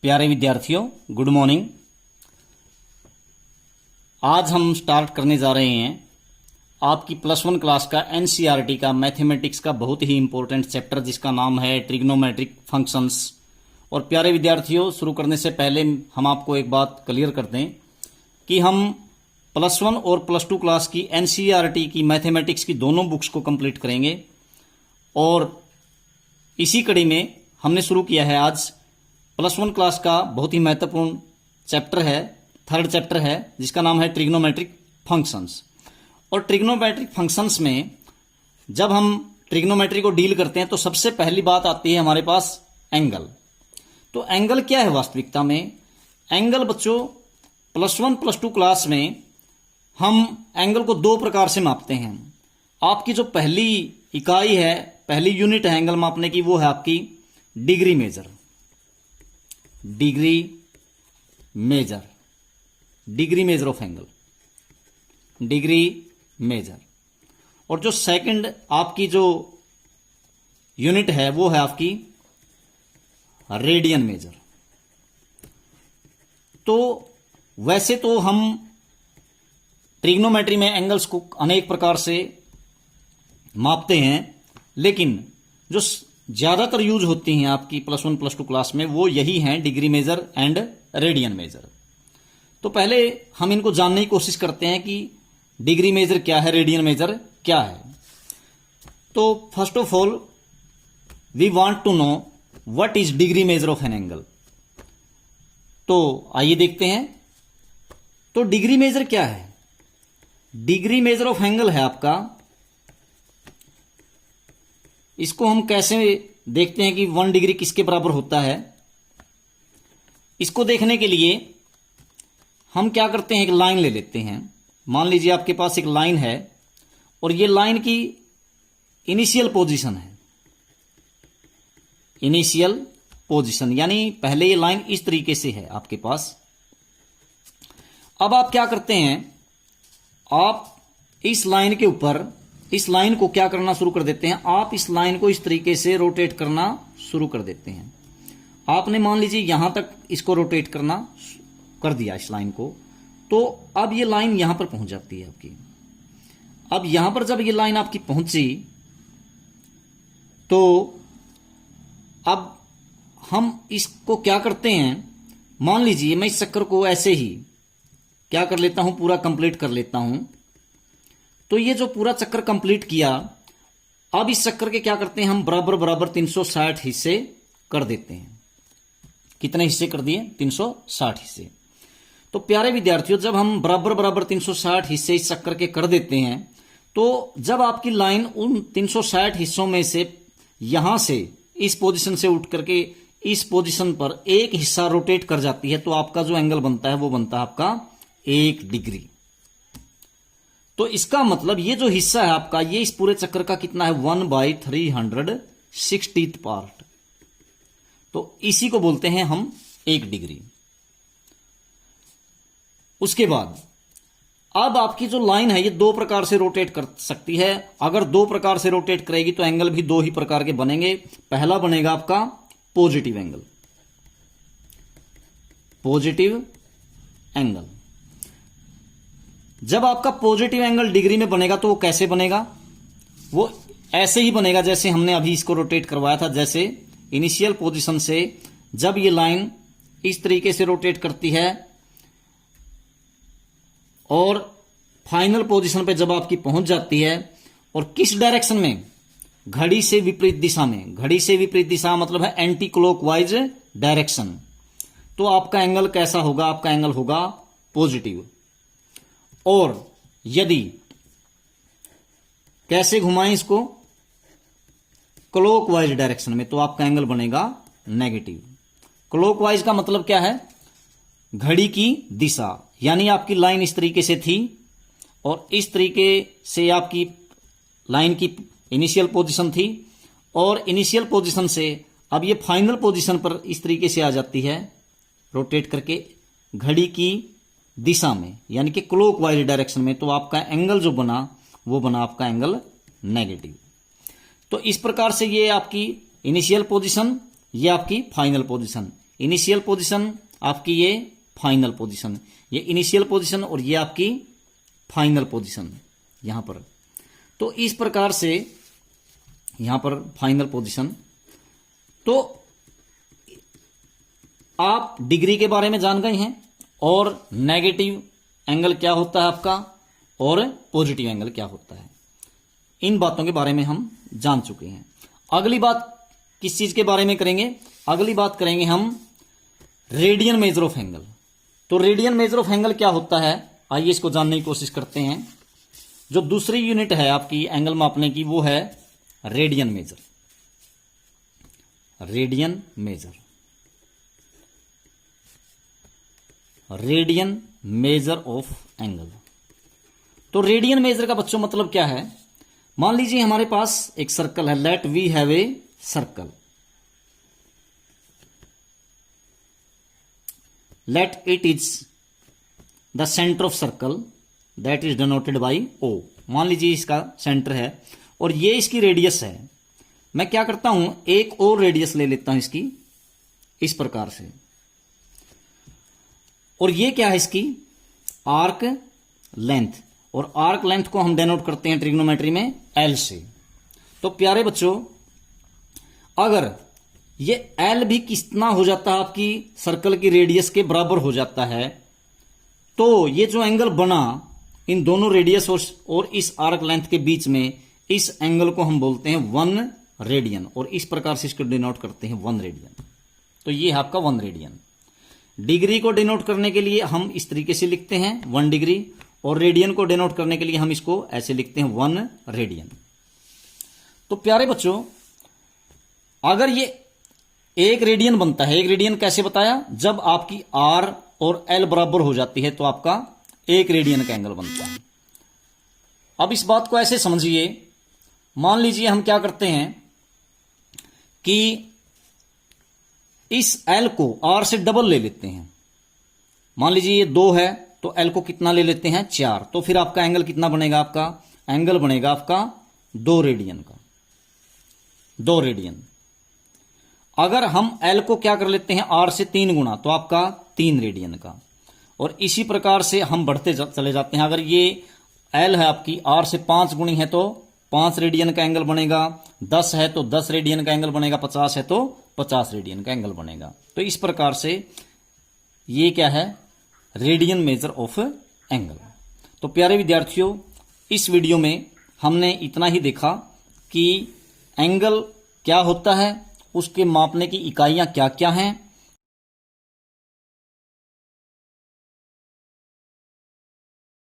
प्यारे विद्यार्थियों, good morning. आज हम स्टार्ट करने जा रहे हैं आपकी +1 क्लास का एनसीईआरटी का मैथमेटिक्स का बहुत ही इंपॉर्टेंट चैप्टर जिसका नाम है ट्रिग्नोमेट्रिक फंक्शंस। और प्यारे विद्यार्थियों, शुरू करने से पहले हम आपको एक बात क्लियर कर दें कि हम +1 और +2 क्लास की एनसीईआरटी की मैथमेटिक्स की दोनों बुक्स को कंप्लीट करेंगे। और इसी कड़ी में हमने शुरू किया है आज +1 क्लास का बहुत ही महत्वपूर्ण चैप्टर है, थर्ड चैप्टर है, जिसका नाम है ट्रिग्नोमेट्रिक फंक्शंस। और ट्रिग्नोमेट्रिक फंक्शंस में जब हम ट्रिग्नोमेट्री को डील करते हैं तो सबसे पहली बात आती है हमारे पास एंगल। तो एंगल क्या है वास्तविकता में? एंगल बच्चों +1 +2 क्लास में हम एंगल को दो प्रकार से मापते हैं। आपकी जो पहली इकाई है, पहली यूनिट है एंगल मापने की, वो है आपकी degree measure. Degree measure of angle, degree measure. और जो सेकंड आपकी जो यूनिट है वो है आपकी रेडियन मेजर। तो वैसे तो हम ट्रिग्नोमेट्री में एंगल्स को अनेक प्रकार से मापते हैं, लेकिन जो ज्यादातर यूज होती हैं आपकी +1 +2 क्लास में वो यही हैं degree measure and radian measure. तो पहले हम इनको जानने की कोशिश करते हैं कि डिग्री मेजर क्या है, रेडियन मेजर क्या है। तो first of all we want to know what is degree measure of an angle. तो आइए देखते हैं। तो डिग्री मेजर क्या है? डिग्री मेजर ऑफ एंगल है आपका, इसको हम कैसे देखते हैं कि 1 डिग्री किसके बराबर होता है। इसको देखने के लिए हम क्या करते हैं, एक लाइन ले लेते हैं। मान लीजिए आपके पास एक लाइन है और ये लाइन की इनिशियल पोजीशन है। इनिशियल पोजीशन यानी पहले ये लाइन इस तरीके से है आपके पास। अब आप क्या करते हैं, आप इस लाइन के ऊपर इस लाइन को क्या करना शुरू कर देते हैं, आप इस लाइन को इस तरीके से रोटेट करना शुरू कर देते हैं। आपने मान लीजिए यहां तक इसको रोटेट करना कर दिया इस लाइन को, तो अब ये लाइन यहां पर पहुंच जाती है आपकी। अब यहां पर जब ये लाइन आपकी पहुंची तो अब हम इसको क्या करते हैं, मान लीजिए मैं इस चक्कर को ऐसे ही क्या कर लेता हूं, पूरा कंप्लीट कर लेता हूं। तो ये जो पूरा चक्कर कंप्लीट किया, अब इस चक्कर के क्या करते हैं हम बराबर बराबर 360 हिस्से कर देते हैं। कितने हिस्से कर दिए? 360 हिस्से। तो प्यारे विद्यार्थियों, जब हम बराबर बराबर 360 हिस्से इस चक्कर के कर देते हैं, तो जब आपकी लाइन उन 360 हिस्सों में से यहां से इस पोजीशन से उठ करके इस पोजीशन पर एक हिस्सा रोटेट कर जाती है, तो आपका जो एंगल बनता है वो बनता है आपका 1 डिग्री। तो इसका मतलब ये जो हिस्सा है आपका, ये इस पूरे चक्कर का कितना है, 1/360th पार्ट। तो इसी को बोलते हैं हम 1 डिग्री। उसके बाद अब आपकी जो लाइन है ये 2 प्रकार से रोटेट कर सकती है। अगर 2 प्रकार से रोटेट करेगी तो एंगल भी 2 ही प्रकार के बनेंगे। पहला बनेगा आपका पॉजिटिव एंगल। पॉजिटिव एंगल, जब आपका पॉजिटिव एंगल डिग्री में बनेगा तो वो कैसे बनेगा? वो ऐसे ही बनेगा जैसे हमने अभी इसको रोटेट करवाया था। जैसे इनिशियल पोजीशन से जब ये लाइन इस तरीके से रोटेट करती है और फाइनल पोजीशन पे जब आपकी पहुंच जाती है, और किस डायरेक्शन में? घड़ी से विपरीत दिशा में। घड़ी से विपरीत दिशा मतलब है एंटी क्लॉकवाइज डायरेक्शन। तो आपका एंगल कैसा होगा? आपका एंगल होगा पॉजिटिव। और यदि कैसे घुमाएं इसको? क्लॉकवाइज डायरेक्शन में, तो आपका एंगल बनेगा नेगेटिव। क्लॉकवाइज का मतलब क्या है? घड़ी की दिशा। यानी आपकी लाइन इस तरीके से थी और इस तरीके से आपकी लाइन की इनिशियल पोजीशन थी, और इनिशियल पोजीशन से अब ये फाइनल पोजीशन पर इस तरीके से आ जाती है रोटेट करके घड़ी की दिशा में, यानी कि क्लॉकवाइज डायरेक्शन में। तो आपका एंगल जो बना वो बना आपका एंगल नेगेटिव। तो इस प्रकार से ये आपकी इनिशियल पोजीशन, ये आपकी फाइनल पोजीशन, इनिशियल पोजीशन आपकी ये फाइनल पोजीशन, ये इनिशियल पोजीशन और ये आपकी फाइनल पोजीशन यहां पर। तो इस प्रकार से यहां पर फाइनल पोजीशन। तो आप डिग्री के बारे में जान गए हैं और नेगेटिव एंगल क्या होता है आपका और पॉजिटिव एंगल क्या होता है, इन बातों के बारे में हम जान चुके हैं। अगली बात किस चीज के बारे में करेंगे? अगली बात करेंगे हम रेडियन मेजर ऑफ एंगल। तो रेडियन मेजर ऑफ एंगल क्या होता है, आइए इसको जानने की कोशिश करते हैं। जो दूसरी यूनिट है आपकी एंगल मापने की वो है radian major. Radian major, radian major of angle. तो रेडियन मेजर का बच्चों मतलब क्या है? मान लीजिए हमारे पास एक सर्कल है, let we have a circle, let it is the centre of circle that is denoted by O. मान लीजिए इसका सेंटर है और ये इसकी रेडियस है। मैं क्या करता हूं, एक और रेडियस ले लेता हूं इसकी इस प्रकार से, और ये क्या है इसकी आर्क लेंथ, और आर्क लेंथ को हम डेनोट करते हैं ट्रिग्नोमेट्री में एल से। तो प्यारे बच्चों अगर ये एल भी कितना हो जाता है आपकी सर्कल की रेडियस के बराबर हो जाता है, तो ये जो एंगल बना इन दोनों रेडियस और इस आर्क लेंथ के बीच में, इस एंगल को हम बोलते हैं 1 रेडियन, और इस प्रकार से इसको डिनोट करते हैं 1 रेडियन। तो ये है आपका 1 रेडियन। डिग्री को डिनोट करने के लिए हम इस तरीके से लिखते हैं 1 डिग्री, और रेडियन को डिनोट करने के लिए हम इसको ऐसे लिखते हैं 1 रेडियन। तो प्यारे बच्चों अगर ये 1 रेडियन बनता है, 1 रेडियन कैसे बताया? जब आपकी आर और एल बराबर हो जाती है तो आपका 1 रेडियन का एंगल बनता है। अब इस बात को ऐसे समझिए, मान लीजिए हम क्या करते हैं कि इस एल को आर से डबल ले लेते हैं। मान लीजिए ये 2 है तो एल को कितना ले लेते हैं 4, तो फिर आपका एंगल कितना बनेगा? आपका एंगल बनेगा आपका 2 रेडियन का, 2 रेडियन। अगर हम एल को क्या कर लेते हैं आर से 3 गुना, तो आपका 3 रेडियन का, और इसी प्रकार से हम बढ़ते चले जाते हैं। अगर ये एल है आपकी आर से 5 गुनी है तो 5 रेडियन का एंगल बनेगा, 10 है तो 10 रेडियन का एंगल बनेगा, 50 है तो 50 रेडियन का एंगल बनेगा। तो इस प्रकार से ये क्या है? Radian major of angle. तो प्यारे विद्यार्थियों इस वीडियो में हमने इतना ही देखा कि एंगल क्या होता है, उसके मापने की इकाइयां क्या क्या हैं,